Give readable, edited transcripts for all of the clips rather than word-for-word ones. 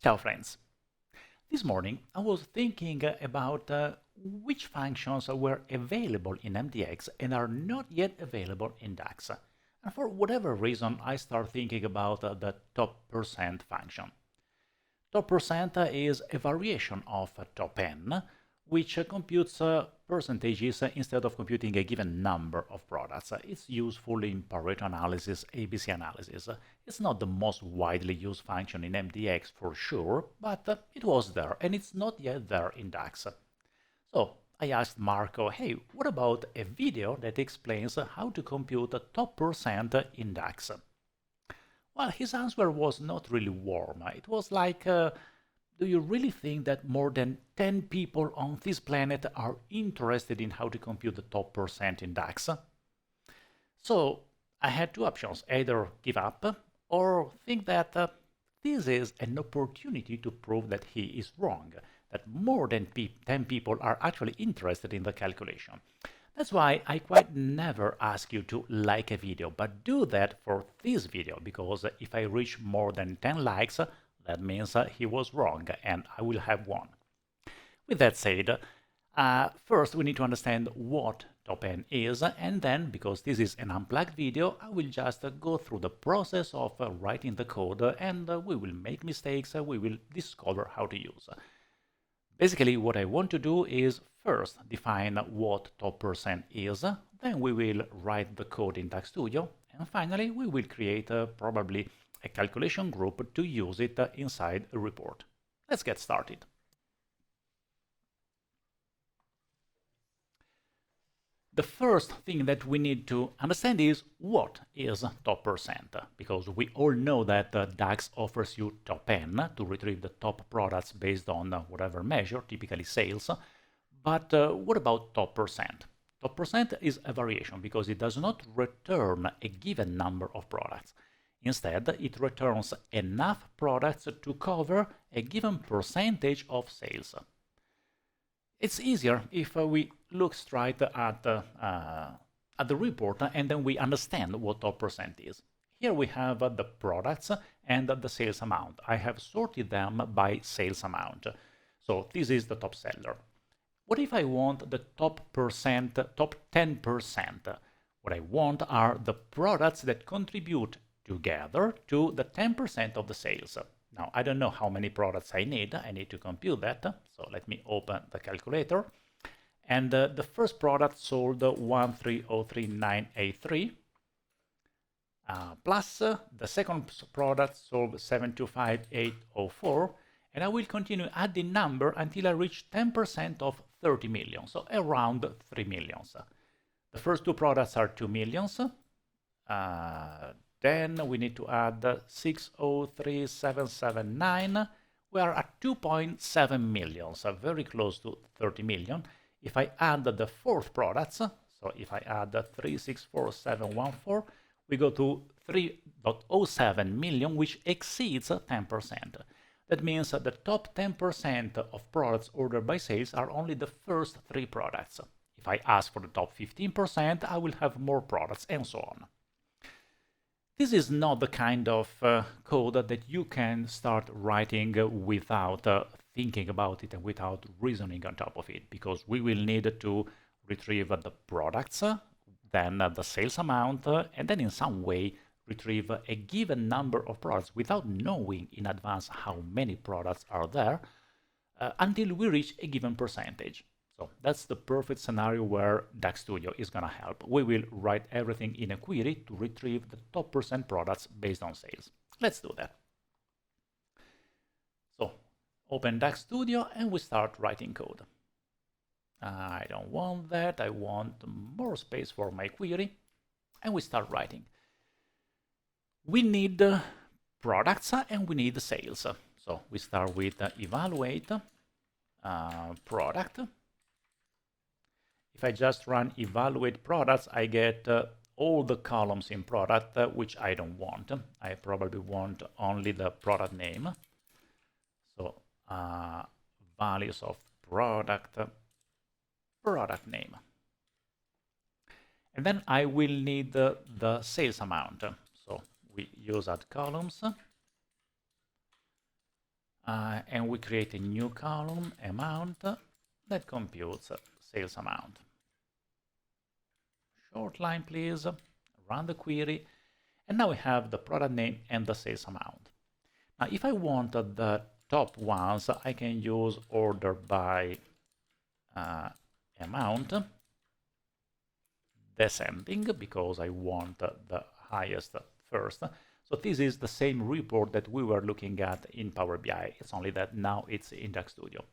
Ciao friends! This morning I was thinking about which functions were available in MDX and are not yet available in DAX. And for whatever reason I start thinking about the top% function. Top% is a variation of top n, which computes percentages instead of computing a given number of products. It's useful in Pareto analysis, ABC analysis. It's not the most widely used function in MDX for sure, but it was there, and it's not yet there in DAX. So I asked Marco, hey, what about a video that explains how to compute top% in DAX? Well, his answer was not really warm. It was like, do you really think that more than 10 people on this planet are interested in how to compute the top% in DAX? So I had two options, either give up or think that this is an opportunity to prove that he is wrong, that more than 10 people are actually interested in the calculation. That's why I quite never ask you to like a video, but do that for this video, because if I reach more than 10 likes, that means he was wrong and I will have won. With that said, first we need to understand what top n is, and then, because this is an unplugged video, I will just go through the process of writing the code, and we will make mistakes, we will discover how to use. Basically, what I want to do is first define what top% is, then we will write the code in DAX Studio, and finally we will create probably a calculation group to use it inside a report. Let's get started. The first thing that we need to understand is what is top%, because we all know that DAX offers you top n to retrieve the top products based on whatever measure, typically sales. But what about top%? Top% is a variation because it does not return a given number of products. Instead, it returns enough products to cover a given percentage of sales. It's easier if we look straight at the report and then we understand what top% is. Here we have the products and the sales amount. I have sorted them by sales amount. So this is the top seller. What if I want the top 10%? What I want are the products that contribute together to the 10% of the sales. Now, I don't know how many products I need to compute that. So let me open the calculator. And the first product sold 1303983, plus the second product sold 725804, and I will continue adding number until I reach 10% of 30 million, so around 3 millions. The first two products are 2 millions. Then we need to add 603779. We are at 2.7 million, so very close to 30 million. If I add the fourth product, so if I add 364714, we go to 3.07 million, which exceeds 10%. That means that the top 10% of products ordered by sales are only the first three products. If I ask for the top 15%, I will have more products, and so on. This is not the kind of code that you can start writing without thinking about it and without reasoning on top of it, because we will need to retrieve the products, then the sales amount, and then in some way retrieve a given number of products without knowing in advance how many products are there until we reach a given percentage. So that's the perfect scenario where DAX Studio is going to help. We will write everything in a query to retrieve the top % products based on sales. Let's do that. So open DAX Studio and we start writing code. I don't want that. I want more space for my query. And we start writing. We need products and we need sales. So we start with evaluate product. If I just run evaluate products, I get all the columns in product, which I don't want. I probably want only the product name. So values of product name. And then I will need the sales amount. So we use add columns. and we create a new column, amount, that computes sales amount. Short line, please. Run the query. And now we have the product name and the sales amount. Now, if I want the top ones, I can use order by amount, descending, because I want the highest first. So this is the same report that we were looking at in Power BI. It's only that now it's in DAX Studio.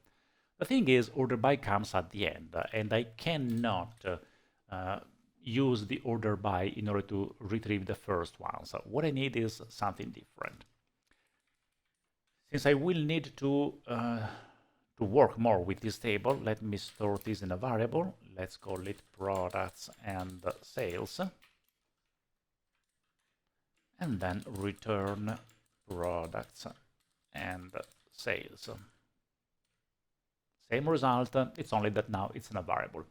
The thing is, order by comes at the end, and I cannot use the order by in order to retrieve the first one. So what I need is something different. Since I will need to work more with this table, let me store this in a variable. Let's call it products and sales. And then return products and sales. Same result, it's only that now it's in a variable.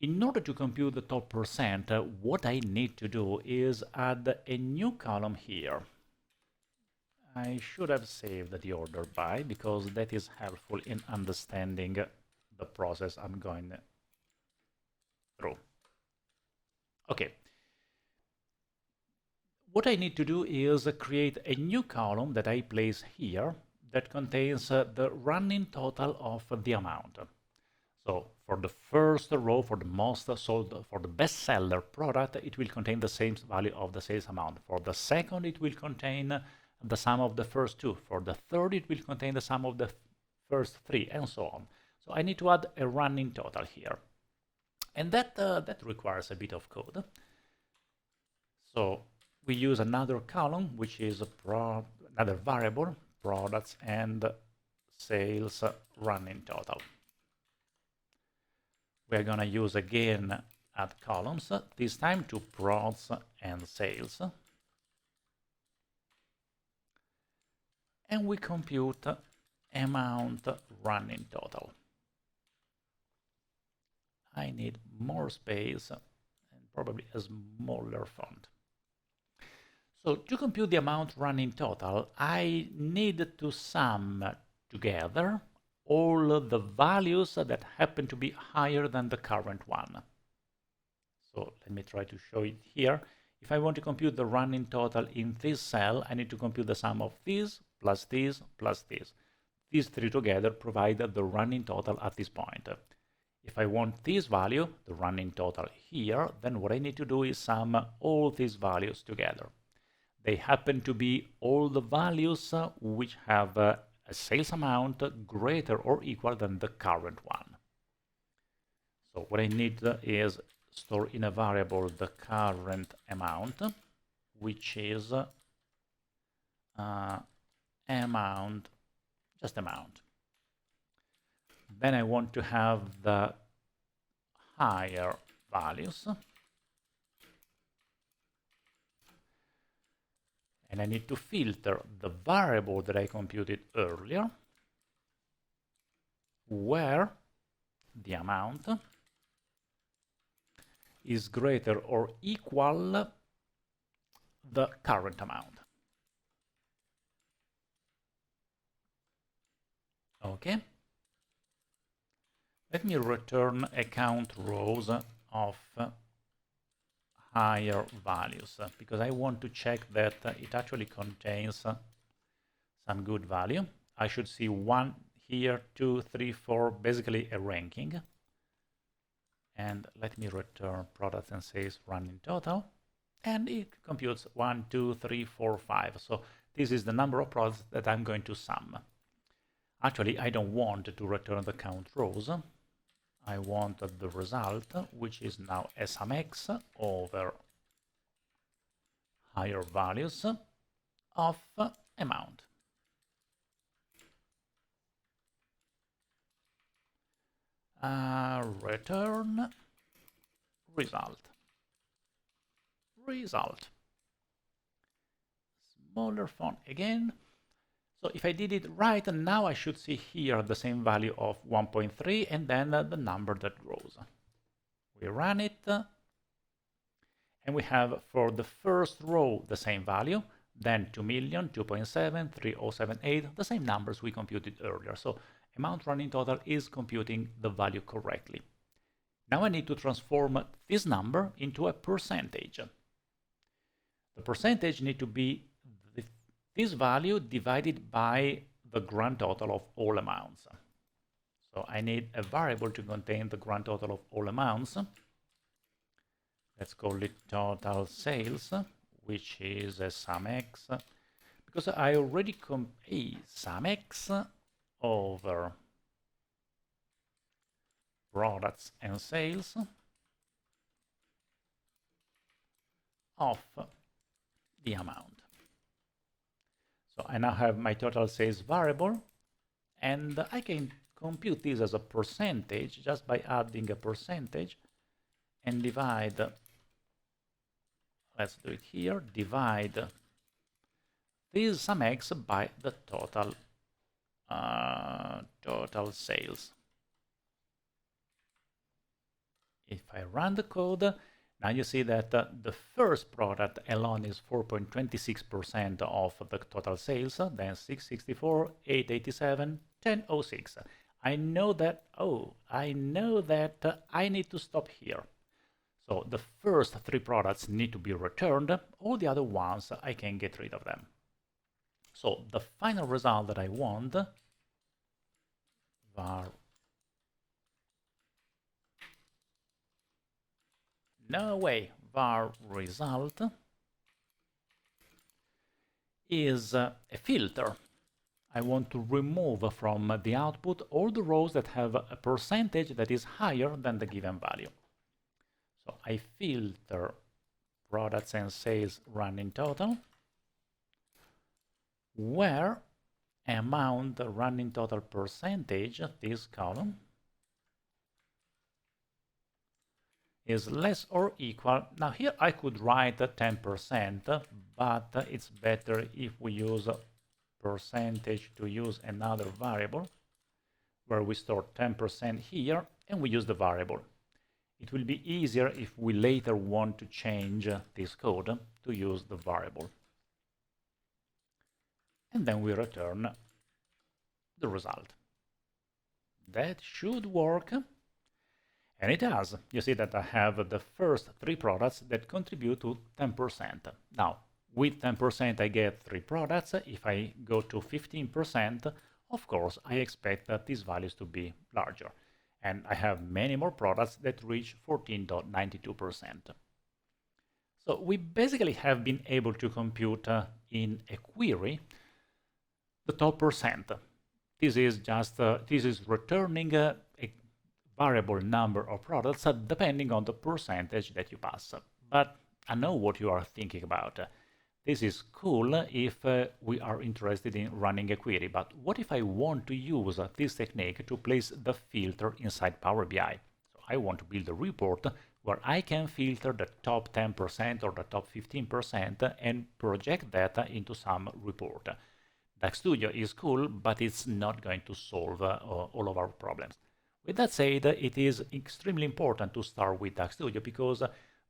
In order to compute the top percent, what I need to do is add a new column here. I should have saved the order by, because that is helpful in understanding the process I'm going through. Okay. What I need to do is create a new column that I place here that contains the running total of the amount. So for the first row, for the most sold, for the best seller product, it will contain the same value of the sales amount. For the second, it will contain the sum of the first two. For the third, it will contain the sum of the first three, and so on. So I need to add a running total here. And that requires a bit of code. So we use another column, which is another variable, products and sales running total. We're going to use again add columns, this time to prods and sales. And we compute amount running total. I need more space and probably a smaller font. So to compute the amount running total, I need to sum together all the values that happen to be higher than the current one. So let me try to show it here. If I want to compute the running total in this cell, I need to compute the sum of this plus this plus this. These three together provide the running total at this point. If I want this value, the running total here, then what I need to do is sum all these values together. They happen to be all the values which have a sales amount greater or equal than the current one. So what I need is store in a variable the current amount, which is amount, just amount. Then I want to have the higher values. And I need to filter the variable that I computed earlier, where the amount is greater or equal the current amount. Okay. Let me return a count rows of higher values, because I want to check that it actually contains some good value. I should see 1 here, 2, 3, 4, basically a ranking. And let me return products and sales running total. And it computes 1, 2, 3, 4, 5. So this is the number of products that I'm going to sum. Actually, I don't want to return the count rows. I want the result, which is now SMX over higher values of amount. Return result. Result. Smaller font again. So if I did it right, now I should see here the same value of 1.3 and then the number that grows. We run it, and we have for the first row the same value, then 2 million, 2.7, 3078, the same numbers we computed earlier. So amount running total is computing the value correctly. Now I need to transform this number into a percentage. The percentage need to be this value divided by the grand total of all amounts. So I need a variable to contain the grand total of all amounts. Let's call it total sales, which is a sum x, because I already sum x over products and sales of the amount. So I now have my total sales variable, and I can compute this as a percentage just by adding a percentage and divide, let's do it here, divide this sum x by the total sales. If I run the code, now you see that the first product alone is 4.26% of the total sales, then 664, 887, 1006. I know that I need to stop here. So the first three products need to be returned, all the other ones I can get rid of them. So the final result that I want, var result is a filter. I want to remove from the output all the rows that have a percentage that is higher than the given value. So I filter products and sales running total, where amount running total percentage, this column, is less or equal. Now here I could write 10%, but it's better if we use percentage to use another variable where we store 10% here and we use the variable. It will be easier if we later want to change this code to use the variable. And then we return the result. That should work. And it does. You see that I have the first three products that contribute to 10%. Now, with 10% I get three products. If I go to 15%, of course, I expect that these values to be larger. And I have many more products that reach 14.92%. So we basically have been able to compute in a query the top percent. This is just returning a variable number of products depending on the percentage that you pass. But I know what you are thinking about. This is cool if we are interested in running a query, but what if I want to use this technique to place the filter inside Power BI? So I want to build a report where I can filter the top 10% or the top 15% and project data into some report. DAX Studio is cool, but it's not going to solve all of our problems. With that said, it is extremely important to start with DAX Studio because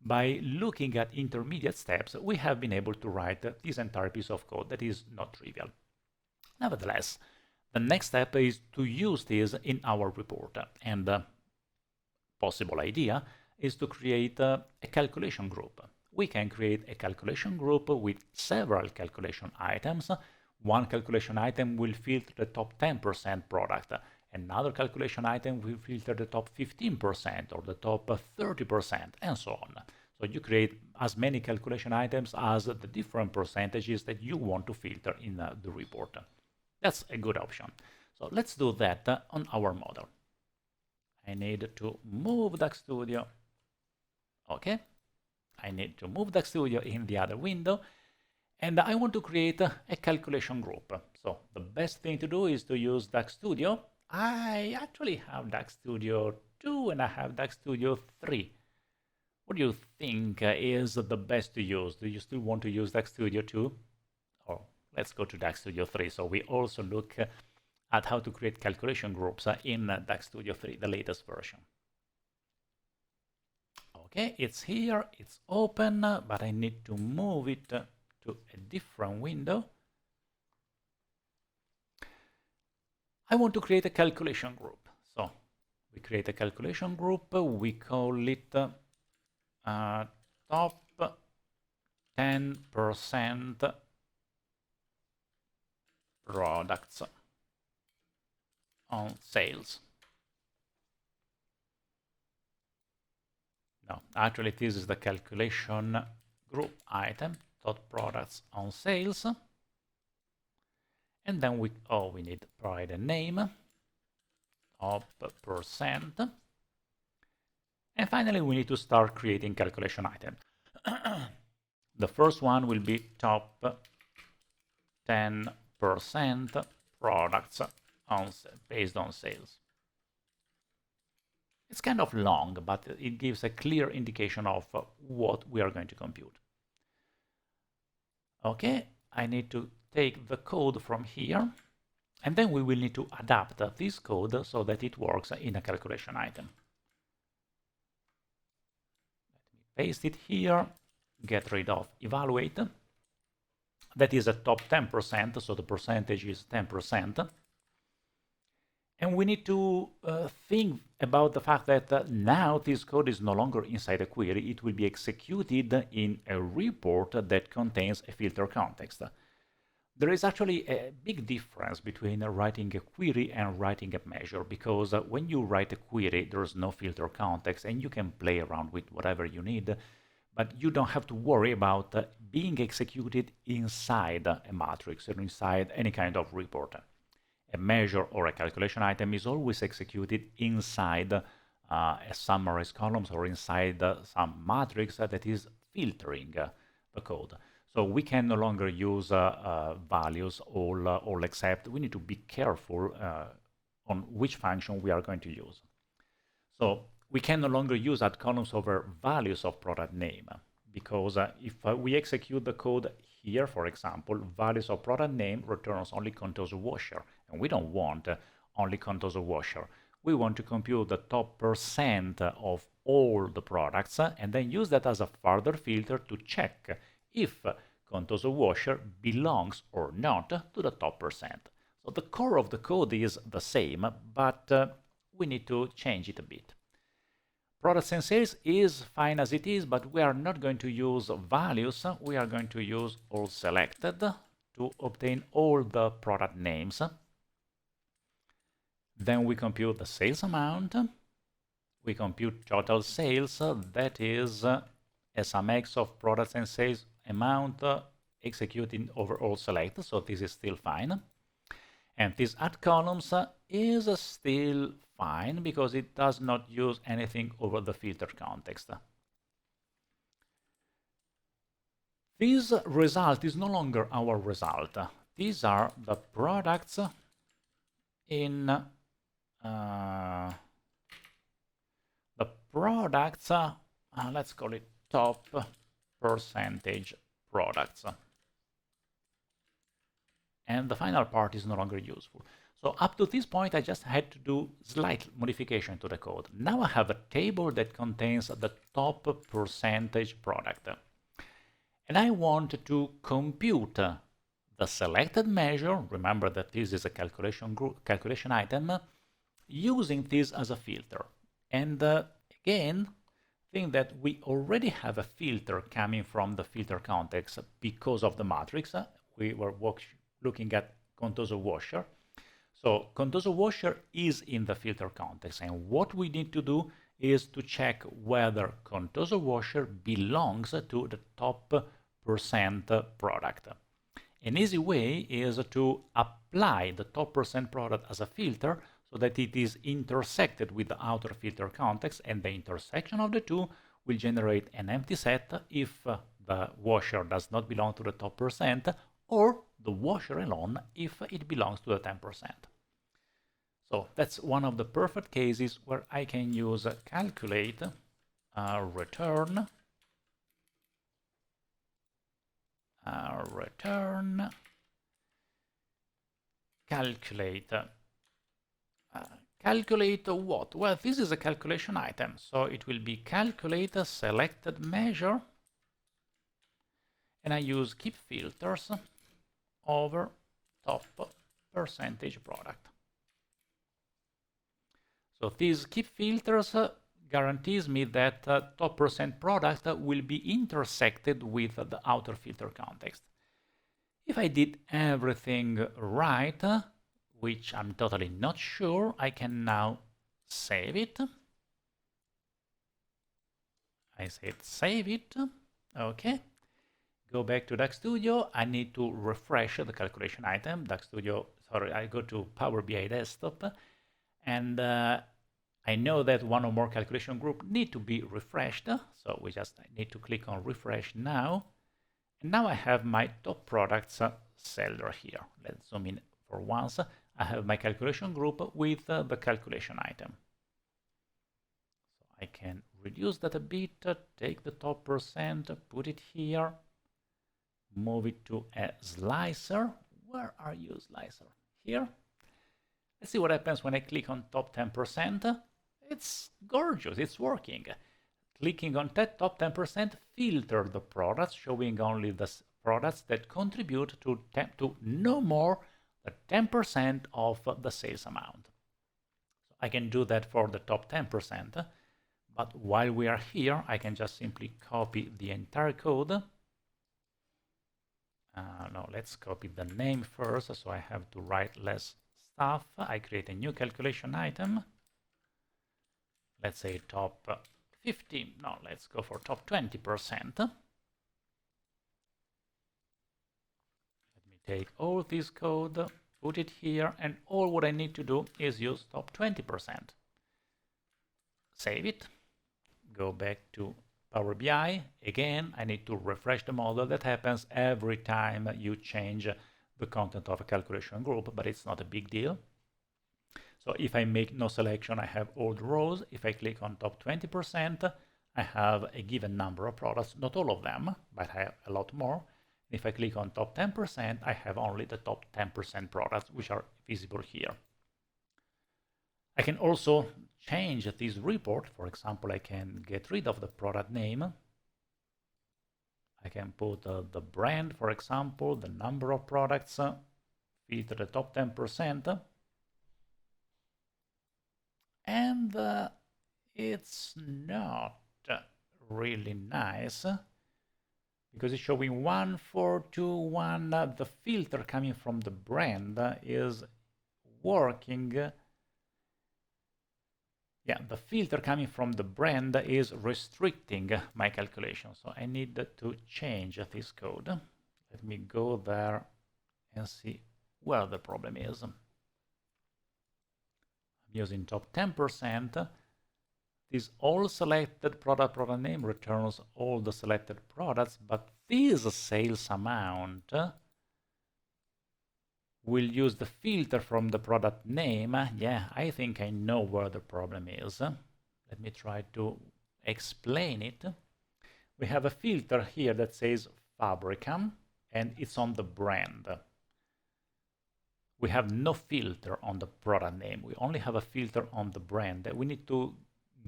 by looking at intermediate steps, we have been able to write this entire piece of code that is not trivial. Nevertheless, the next step is to use this in our report. And the possible idea is to create a calculation group. We can create a calculation group with several calculation items. One calculation item will filter the top 10% product. Another calculation item will filter the top 15% or the top 30% and so on. So you create as many calculation items as the different percentages that you want to filter in the report. That's a good option. So let's do that on our model. I need to move DAX Studio. Okay. I need to move DAX Studio in the other window. And I want to create a calculation group. So the best thing to do is to use DAX Studio. I actually have DAX Studio 2 and I have DAX Studio 3. What do you think is the best to use? Do you still want to use DAX Studio 2? Or let's go to DAX Studio 3. So we also look at how to create calculation groups in DAX Studio 3, the latest version. Okay, it's here, it's open, but I need to move it to to a different window. I want to create a calculation group. So we create a calculation group. We call it top 10% products on sales. No, actually this is the calculation group item, dot products on sales. And then we need to provide a name of percent. And finally, we need to start creating calculation item. The first one will be top 10% products based on sales. It's kind of long, but it gives a clear indication of what we are going to compute. Okay, I need to take the code from here, and then we will need to adapt this code so that it works in a calculation item. Let me paste it here, get rid of evaluate. That is a top 10%, so the percentage is 10%. And we need to think about the fact that now this code is no longer inside a query. It will be executed in a report that contains a filter context. There is actually a big difference between writing a query and writing a measure, because when you write a query, there's no filter context and you can play around with whatever you need, but you don't have to worry about being executed inside a matrix or inside any kind of report. A measure or a calculation item is always executed inside a summarized columns or inside some matrix that is filtering the code. So we can no longer use values all except. We need to be careful on which function we are going to use. So we can no longer use add columns over values of product name, because if we execute the code here, for example, values of product name returns only contours washer, and we don't want only contours washer. We want to compute the top percent of all the products and then use that as a further filter to check if contours washer belongs or not to the top percent. So the core of the code is the same, but we need to change it a bit. Products and sales is fine as it is, but we are not going to use values. We are going to use all selected to obtain all the product names. Then we compute the sales amount. We compute total sales, that is a sum x of products and sales amount executing over all select, so this is still fine. And this add columns is still fine because it does not use anything over the filter context. This result is no longer our result. These are the products in the products, let's call it top percentage products. And the final part is no longer useful. So up to this point, I just had to do slight modification to the code. Now I have a table that contains the top percentage product. And I want to compute the selected measure. Remember that this is a calculation item, using this as a filter. And again, think that we already have a filter coming from the filter context because of the matrix. We were looking at contours washer. So contours washer is in the filter context, and what we need to do is to check whether contours washer belongs to the top percent product. An easy way is to apply the top percent product as a filter so that it is intersected with the outer filter context, and the intersection of the two will generate an empty set if the washer does not belong to the top percent, or the washer alone if it belongs to the 10%. So that's one of the perfect cases where I can use calculate return calculate. Calculate what? Well, this is a calculation item, so it will be calculate a selected measure, and I use keep filters over top percentage product. So these keep filters guarantees me that top percent product will be intersected with the outer filter context. If I did everything right, which I'm totally not sure, I can now save it. I said save it. Okay. Go back to DAX Studio. I need to refresh the calculation item. DAX Studio, sorry, I go to Power BI Desktop, and I know that one or more calculation group need to be refreshed. So we just need to click on refresh now. And now I have my top products seller here. Let's zoom in for once. I have my calculation group with the calculation item. So I can reduce that a bit, take the top percent, put it here, move it to a slicer. Where are you, slicer? Here. Let's see what happens when I click on top 10%. It's gorgeous, it's working. Clicking on that top 10% filter the products, showing only the products that contribute to no more than 10% of the sales amount. So I can do that for the top 10%, but while we are here, I can just simply copy the entire code. No, let's copy the name first, so I have to write less stuff. I create a new calculation item. Let's say top 15. No, let's go for top 20%. Let me take all this code, put it here, and all what I need to do is use top 20%. Save it. Go back to Power BI. Again, I need to refresh the model. That happens every time you change the content of a calculation group, but it's not a big deal. So if I make no selection, I have all the rows. If I click on top 20%, I have a given number of products, not all of them, but I have a lot more. If I click on top 10%, I have only the top 10% products, which are visible here. I can also change this report. For example, I can get rid of the product name. I can put the brand, for example, the number of products, filter the top 10%. And it's not really nice because it's showing 1, 4, 2, 1. The filter coming from the brand is working. Yeah, the filter coming from the brand is restricting my calculation. So I need to change this code. Let me go there and see where the problem is. I'm using top 10%. This all selected product name returns all the selected products, but this sales amount will use the filter from the product name. Yeah, I think I know where the problem is. Let me try to explain it. We have a filter here that says Fabricam, and it's on the brand. We have no filter on the product name. We only have a filter on the brand. We need to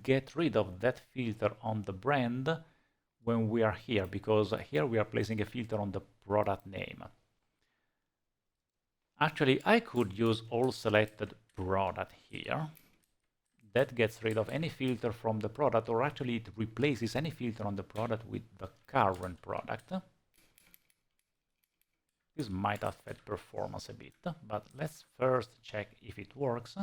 get rid of that filter on the brand when we are here, because here we are placing a filter on the product name. Actually, I could use all selected product here. That gets rid of any filter from the product, or actually it replaces any filter on the product with the current product. This might affect performance a bit, but let's first check if it works.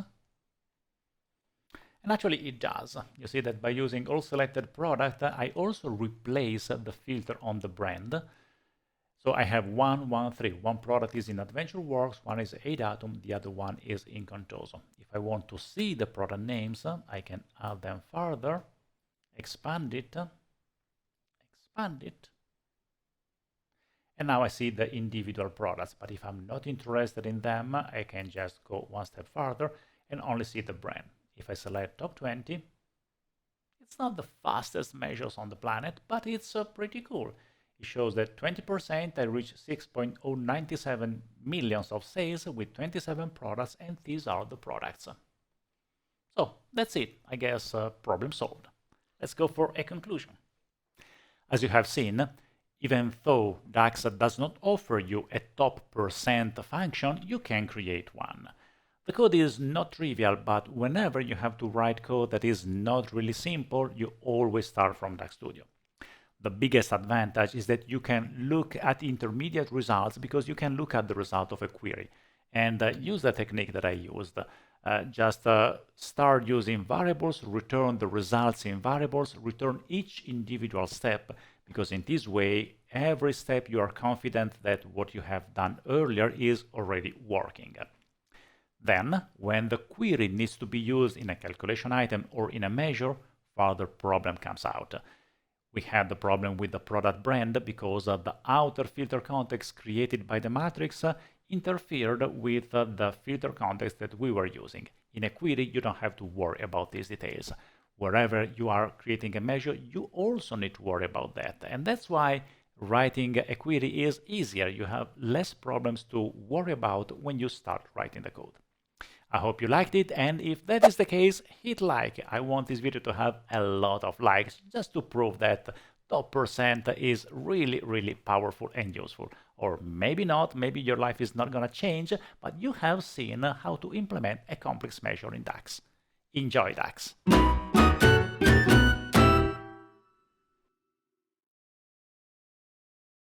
And actually it does. You see that by using all selected product, I also replace the filter on the brand. So I have 1, 1, 3. One product is in AdventureWorks, one is Adatum, the other one is in Contoso. If I want to see the product names, I can add them further, expand it, and now I see the individual products. But if I'm not interested in them, I can just go one step further and only see the brand. If I select top 20, it's not the fastest measures on the planet, but it's pretty cool. It shows that 20% I reach 6.097 millions of sales with 27 products, and these are the products. So that's it. I guess problem solved. Let's go for a conclusion. As you have seen, Even though DAX does not offer you a top% function, you can create one. The code is not trivial, but whenever you have to write code that is not really simple, you always start from DAX Studio. The biggest advantage is that you can look at intermediate results because you can look at the result of a query and use the technique that I used. Just start using variables, return the results in variables, return each individual step, because in this way, every step you are confident that what you have done earlier is already working. Then, when the query needs to be used in a calculation item or in a measure, further problem comes out. We had the problem with the product brand because the outer filter context created by the matrix interfered with the filter context that we were using. In a query, you don't have to worry about these details. Wherever you are creating a measure, you also need to worry about that. And that's why writing a query is easier. You have less problems to worry about when you start writing the code. I hope you liked it, and if that is the case, hit like. I want this video to have a lot of likes just to prove that TopPercent is really powerful and useful. Or maybe not, maybe your life is not gonna change, but you have seen how to implement a complex measure in DAX. Enjoy DAX!